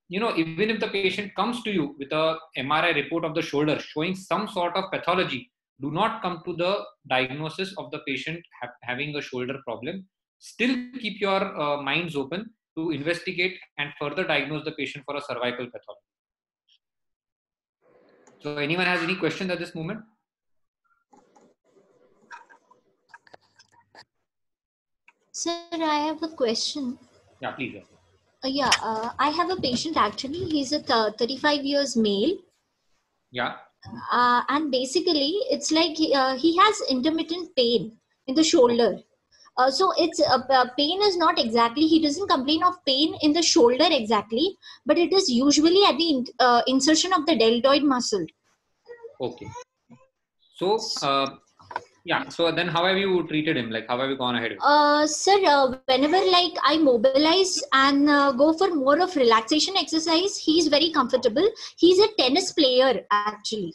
even if the patient comes to you with a MRI report of the shoulder showing some sort of pathology, do not come to the diagnosis of the patient having a shoulder problem. Still keep your minds open to investigate and further diagnose the patient for a cervical pathology. So anyone has any questions at this moment? Sir, I have a question. Yeah, please. I have a patient actually. He's a 35 years male. Yeah. And basically, it's like he has intermittent pain in the shoulder. So it's pain is not exactly, he doesn't complain of pain in the shoulder exactly, but it is usually at the insertion of the deltoid muscle. Okay. So, yeah. So then how have you treated him? Like, how have you gone ahead with it? Sir, whenever like I mobilize and go for more of relaxation exercise, he's very comfortable. He's a tennis player actually.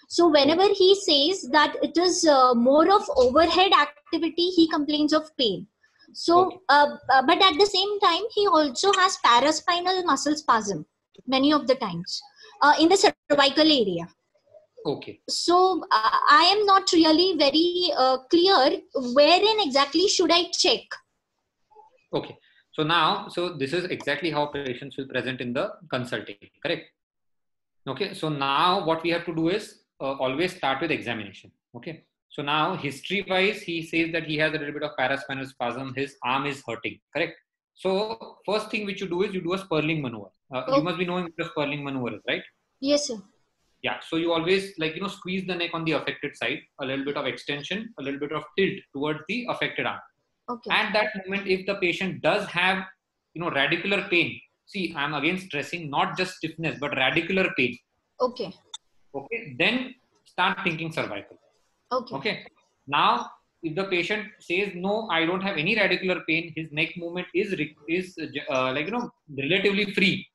So whenever he says that it is more of overhead activity, he complains of pain. So, but at the same time, he also has paraspinal muscle spasm many of the times in the cervical area. Okay. So I am not really very clear wherein exactly should I check. Okay. So now, so this is exactly how patients will present in the consulting, correct? Okay. So now what we have to do is always start with examination. Okay. So now history wise, he says that he has a little bit of paraspinal spasm. His arm is hurting, correct? So first thing which you do is you do a Sperling maneuver. You must be knowing what a Sperling maneuver is, right? Yes, sir. Yeah. So you always squeeze the neck on the affected side, a little bit of extension, a little bit of tilt towards the affected arm. Okay. At that moment, if the patient does have, radicular pain, see, I'm again stressing not just stiffness, but radicular pain. Okay. Okay. Then start thinking cervical. Okay. Okay. Now, if the patient says, no, I don't have any radicular pain, his neck movement is relatively free,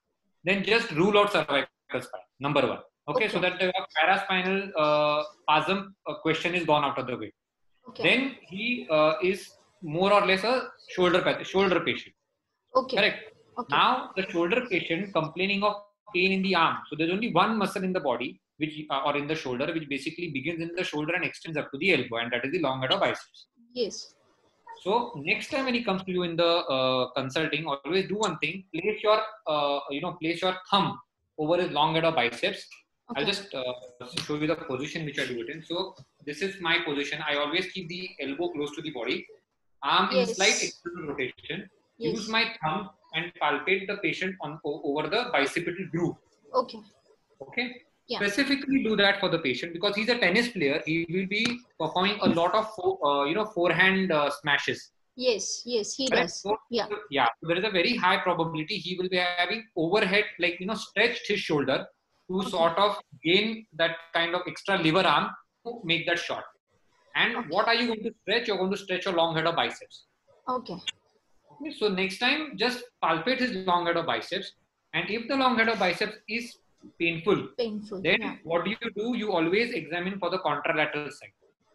then just rule out cervical spine, number one. Okay. So that the paraspinal spasm question is gone out of the way. Okay. Then he is more or less a shoulder patient. Okay. Correct. Okay. Now the shoulder patient complaining of pain in the arm. So there's only one muscle in the body, which or in the shoulder, which basically begins in the shoulder and extends up to the elbow, and that is the long head of biceps. Yes. So next time when he comes to you in the consulting, always do one thing: place your thumb over his long head of biceps. Okay. I'll just show you the position which I do it in. So this is my position. I always keep the elbow close to the body, arm in slight external rotation. Yes. Use my thumb and palpate the patient over the bicipital groove. Okay. Okay. Yeah. Specifically do that for the patient because he's a tennis player. He will be performing a lot of forehand smashes. Yes. Yes, he Correct? does. So, Yeah. Yeah. So there is a very high probability he will be having overhead, stretched his shoulder to sort of gain that kind of extra lever arm to make that shot. And what are you going to stretch? You're going to stretch your long head of biceps. Okay. Okay. So next time, just palpate his long head of biceps. And if the long head of biceps is painful, then what do? You always examine for the contralateral side.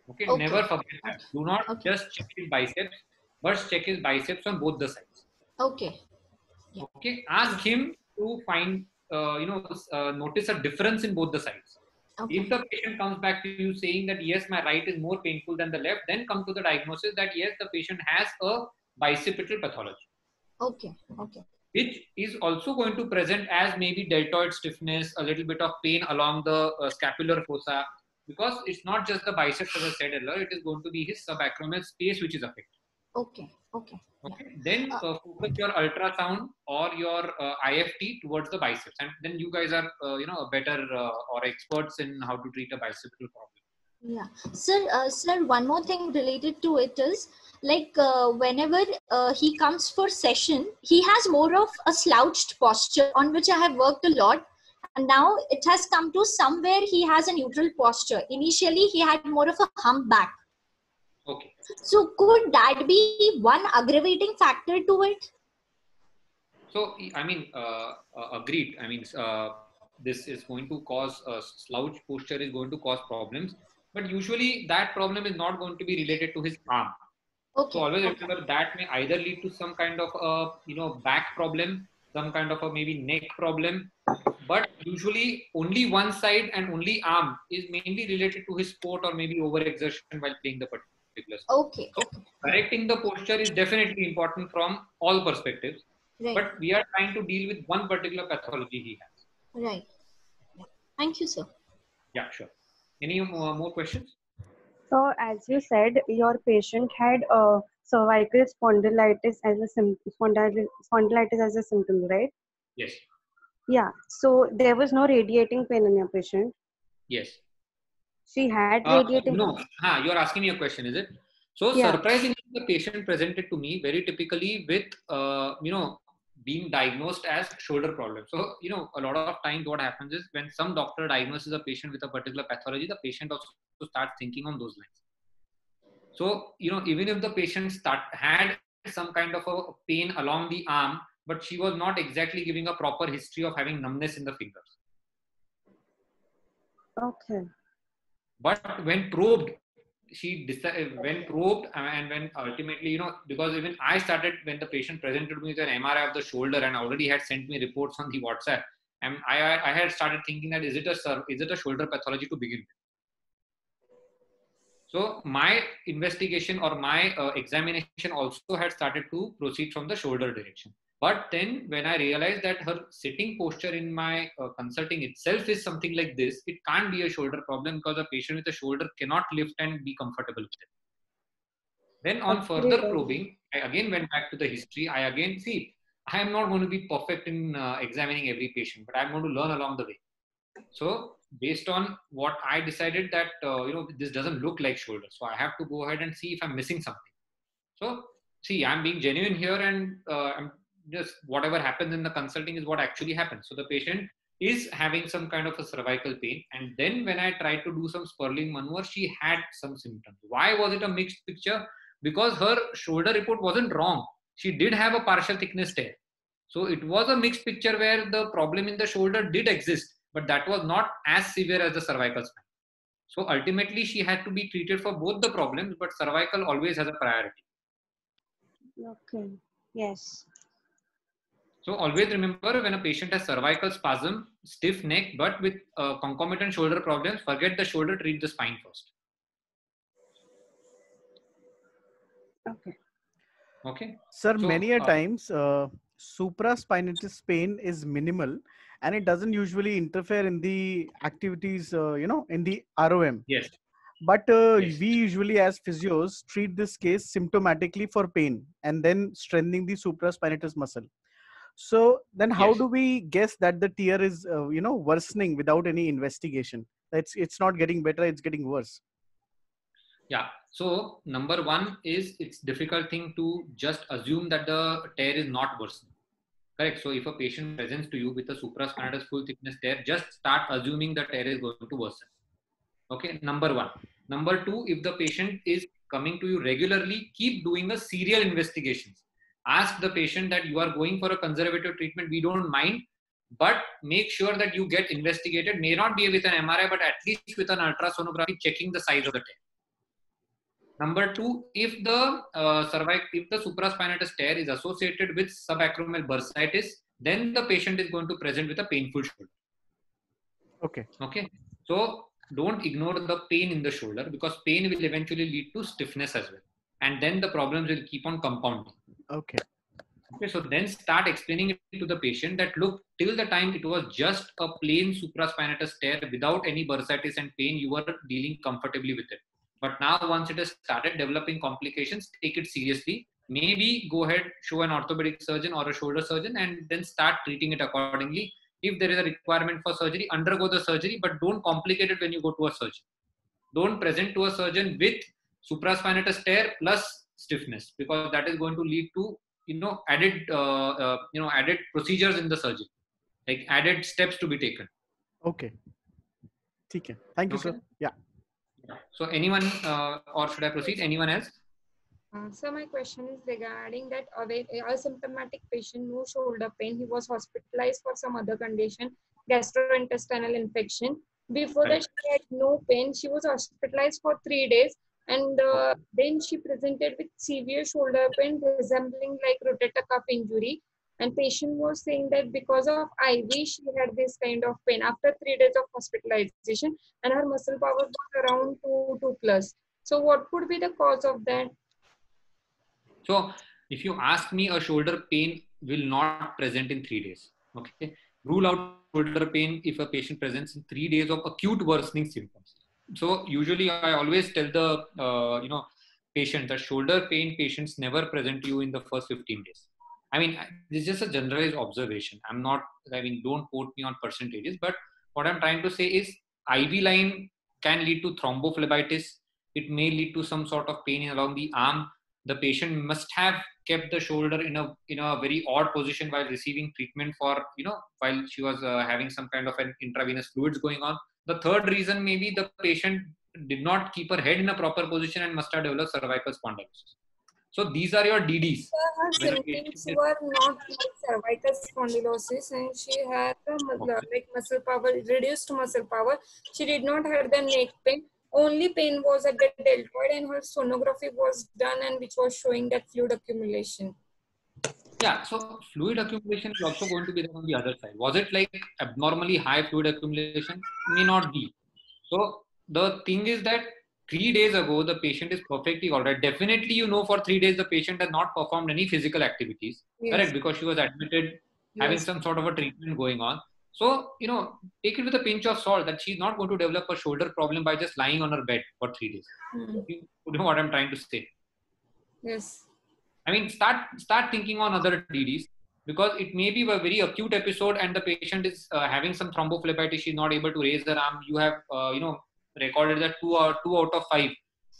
Okay. Never forget that. Do not just check his biceps, but check his biceps on both the sides. Okay. Yeah. Okay. Ask him to find, notice a difference in both the sides. Okay. If the patient comes back to you saying that yes, my right is more painful than the left, then come to the diagnosis that yes, the patient has a bicipital pathology. Okay. Okay. Which is also going to present as maybe deltoid stiffness, a little bit of pain along the scapular fossa, because it's not just the biceps as I said earlier, it is going to be his subacromial space which is affected. Okay. Okay. Okay. Then focus your ultrasound or your IFT towards the biceps, and then you guys are better or experts in how to treat a bicipital problem. Yeah, sir, one more thing related to it is like whenever he comes for session, he has more of a slouched posture on which I have worked a lot. And now it has come to somewhere he has a neutral posture. Initially, he had more of a humpback. Okay. So could that be one aggravating factor to it? So, I mean, agreed. I mean, this is going to cause slouch posture is going to cause problems, but usually that problem is not going to be related to his arm. Okay. So always remember that may either lead to some kind of back problem some kind of a maybe neck problem, but usually only one side and only arm is mainly related to his sport or maybe overexertion while playing the particular sport. Okay. So correcting the posture is definitely important from all perspectives, Right. but we are trying to deal with one particular pathology he has. Right. Thank you, sir. Yeah, sure. Any more questions? So, as you said, your patient had cervical spondylitis as a spondylitis as a symptom, right? Yes. Yeah. So there was no radiating pain in your patient. Yes. She had radiating. No. You're asking me a question, is it? So Yeah. surprisingly, the patient presented to me very typically with, being diagnosed as shoulder problem. So, a lot of times what happens is when some doctor diagnoses a patient with a particular pathology, the patient also starts thinking on those lines. So, even if the patient had some kind of a pain along the arm, but she was not exactly giving a proper history of having numbness in the fingers. Okay. But when probed, when probed and when ultimately, because even I started when the patient presented me with an MRI of the shoulder and already had sent me reports on the WhatsApp, and I had started thinking that is it a shoulder pathology to begin with? So my investigation or my examination also had started to proceed from the shoulder direction. But then when I realized that her sitting posture in my consulting itself is something like this, it can't be a shoulder problem because a patient with a shoulder cannot lift and be comfortable with it. Then on further probing, I again went back to the history. I am not going to be perfect in examining every patient, but I'm going to learn along the way. So based on what I decided that, this doesn't look like shoulder. So I have to go ahead and see if I'm missing something. So see, I'm being genuine here, and I'm just whatever happens in the consulting is what actually happens. So the patient is having some kind of a cervical pain. And then when I tried to do some Sperling maneuver, she had some symptoms. Why was it a mixed picture? Because her shoulder report wasn't wrong. She did have a partial thickness tear. So it was a mixed picture where the problem in the shoulder did exist, but that was not as severe as the cervical spine. So ultimately, she had to be treated for both the problems, but cervical always has a priority. Okay. Yes. So always remember, when a patient has cervical spasm, stiff neck, but with concomitant shoulder problems, forget the shoulder, treat the spine first. Okay. Okay. Sir, So, many a times supraspinatus pain is minimal and it doesn't usually interfere in the activities, in the ROM. Yes. But Yes. we usually as physios treat this case symptomatically for pain and then strengthening the supraspinatus muscle. So then how Yes. do we guess that the tear is, worsening without any investigation? It's not getting better, it's getting worse. Yeah. So number one is it's difficult thing to just assume that the tear is not worsening. Correct. So if a patient presents to you with a supraspinatus full thickness tear, just start assuming the tear is going to worsen. Okay. Number one. Number two, if the patient is coming to you regularly, keep doing a serial investigations. Ask the patient that you are going for a conservative treatment. We don't mind, but make sure that you get investigated. May not be with an MRI, but at least with an ultrasonography checking the size of the tear. Number two, if the supraspinatus tear is associated with subacromial bursitis, then the patient is going to present with a painful shoulder. Okay. Okay. So don't ignore the pain in the shoulder, because pain will eventually lead to stiffness as well. And then the problems will keep on compounding. Okay. Okay. So then start explaining it to the patient that, look, till the time it was just a plain supraspinatus tear without any bursitis and pain, you were dealing comfortably with it. But now once it has started developing complications, take it seriously. Maybe go ahead, show an orthopedic surgeon or a shoulder surgeon, and then start treating it accordingly. If there is a requirement for surgery, undergo the surgery, but don't complicate it when you go to a surgeon. Don't present to a surgeon with supraspinatus tear plus stiffness, because that is going to lead to added procedures in the surgery, like added steps to be taken. Okay. Okay. Thank you, Okay. sir. Yeah. So anyone, or should I proceed? Anyone else? So my question is regarding that asymptomatic patient, no shoulder pain. He was hospitalized for some other condition, gastrointestinal infection. Before that, she had no pain. She was hospitalized for 3 days, and then she presented with severe shoulder pain resembling like rotator cuff injury. And patient was saying that because of IV, she had this kind of pain after 3 days of hospitalization, and her muscle power was around 2 plus. So what could be the cause of that? So if you ask me, a shoulder pain will not present in 3 days. Okay, rule out shoulder pain if a patient presents in 3 days of acute worsening symptoms. So usually I always tell the patient that shoulder pain patients never present to you in the first 15 days. I mean, this is just a generalized observation. I'm not, I mean, don't quote me on percentages, but what I'm trying to say is IV line can lead to thrombophlebitis. It may lead to some sort of pain along the arm. The patient must have kept the shoulder in a very odd position while receiving treatment for, while she was having some kind of an intravenous fluids going on. The third reason may be the patient did not keep her head in a proper position and must have developed cervical spondylosis. So these are your DDs. Her symptoms were not like cervical spondylosis, and she had like muscle power, reduced muscle power. She did not have the neck pain. Only pain was at the deltoid, and her sonography was done, and which was showing that fluid accumulation. Yeah, so fluid accumulation is also going to be there on the other side. Was it like abnormally high fluid accumulation? May not be. So the thing is that 3 days ago, the patient is perfectly all right. Definitely, for 3 days, the patient has not performed any physical activities, Yes. correct? Because she was admitted having Yes. some sort of a treatment going on. So, take it with a pinch of salt that she's not going to develop a shoulder problem by just lying on her bed for 3 days. You know what I'm trying to say? Yes. I mean, start thinking on other DDs, because it may be a very acute episode and the patient is having some thrombophlebitis. She's not able to raise her arm. You have, recorded that 2 out of 5,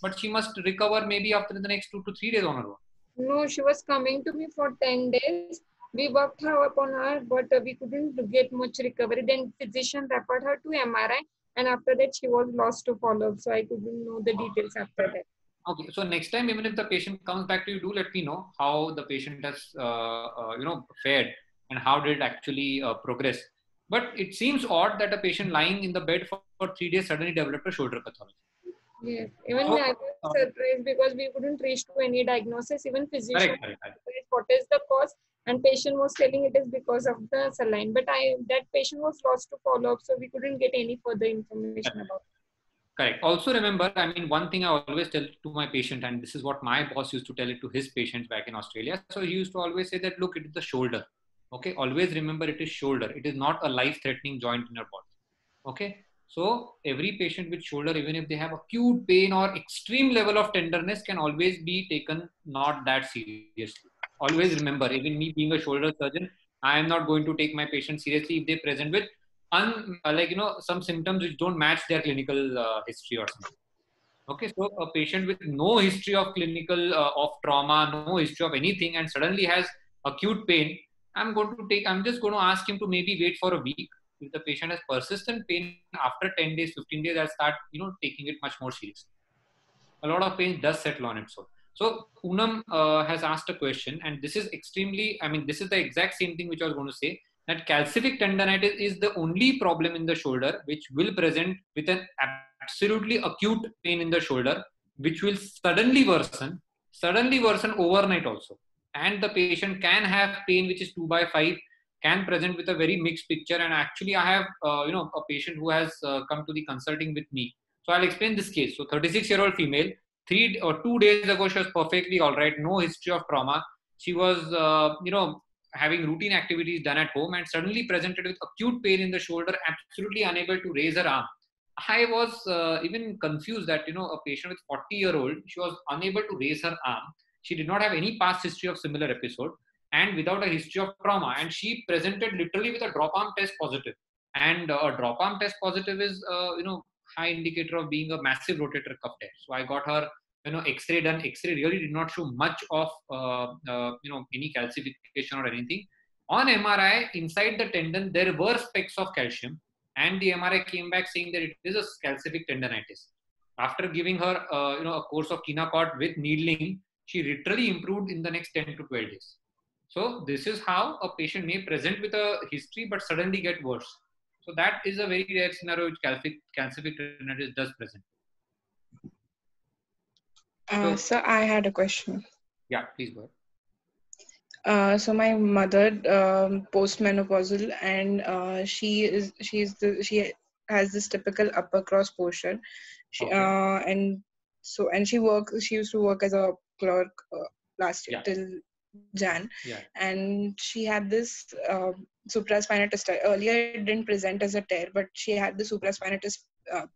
but she must recover maybe after the next 2 to 3 days on her own. No, she was coming to me for 10 days. We worked her upon her, but we couldn't get much recovery. Then physician referred her to MRI, and after that she was lost to follow-up. So I couldn't know the details after that. Okay, so next time, even if the patient comes back to you, do let me know how the patient has, fared and how did it actually progress. But it seems odd that a patient lying in the bed for 3 days suddenly developed a shoulder pathology. Yes, even I was surprised because we couldn't reach to any diagnosis. Even physician Correct. what is the cause, and patient was telling it is because of the saline. But that patient was lost to follow-up, so we couldn't get any further information about it. Correct. Also remember, I mean, one thing I always tell to my patient, and this is what my boss used to tell it to his patients back in Australia. So he used to always say that, look, it is the shoulder. Okay. Always remember it is shoulder. It is not a life-threatening joint in your body. Okay. So every patient with shoulder, even if they have acute pain or extreme level of tenderness, can always be taken not that seriously. Always remember, even me being a shoulder surgeon, I am not going to take my patient seriously if they present with some symptoms which don't match their clinical history or something. Okay, so a patient with no history of clinical of trauma, no history of anything, and suddenly has acute pain, I'm just going to ask him to maybe wait for a week. If the patient has persistent pain after 10 days, 15 days, I'll start taking it much more seriously. A lot of pain does settle on its own. So Poonam has asked a question, and this is this is the exact same thing which I was going to say, that calcific tendonitis is the only problem in the shoulder which will present with an absolutely acute pain in the shoulder, which will suddenly worsen overnight also. And the patient can have pain which is 2/5, can present with a very mixed picture. And actually, I have a patient who has come to the consulting with me. So I'll explain this case. So 36-year-old female, 3 or 2 days ago, she was perfectly all right, no history of trauma. She was, having routine activities done at home and suddenly presented with acute pain in the shoulder, absolutely unable to raise her arm. I was even confused that, a patient with 40-year-old, she was unable to raise her arm. She did not have any past history of similar episode and without a history of trauma. And she presented literally with a drop arm test positive. And a drop arm test positive is, high indicator of being a massive rotator cuff tear. So I got her, X-ray done. X-ray really did not show much of, any calcification or anything. On MRI, inside the tendon, there were specks of calcium, and the MRI came back saying that it is a calcific tendonitis. After giving her, a course of Kinacort with needling, she literally improved in the next 10 to 12 days. So this is how a patient may present with a history, but suddenly get worse. So that is a very rare scenario which calcific tendonitis does present. So I had a question. Yeah, please go ahead. So my mother, postmenopausal, and she has this typical upper cross posture. And she used to work as a clerk last year till Jan, and she had this supraspinatus tear. Earlier, it didn't present as a tear, but she had the supraspinatus pain.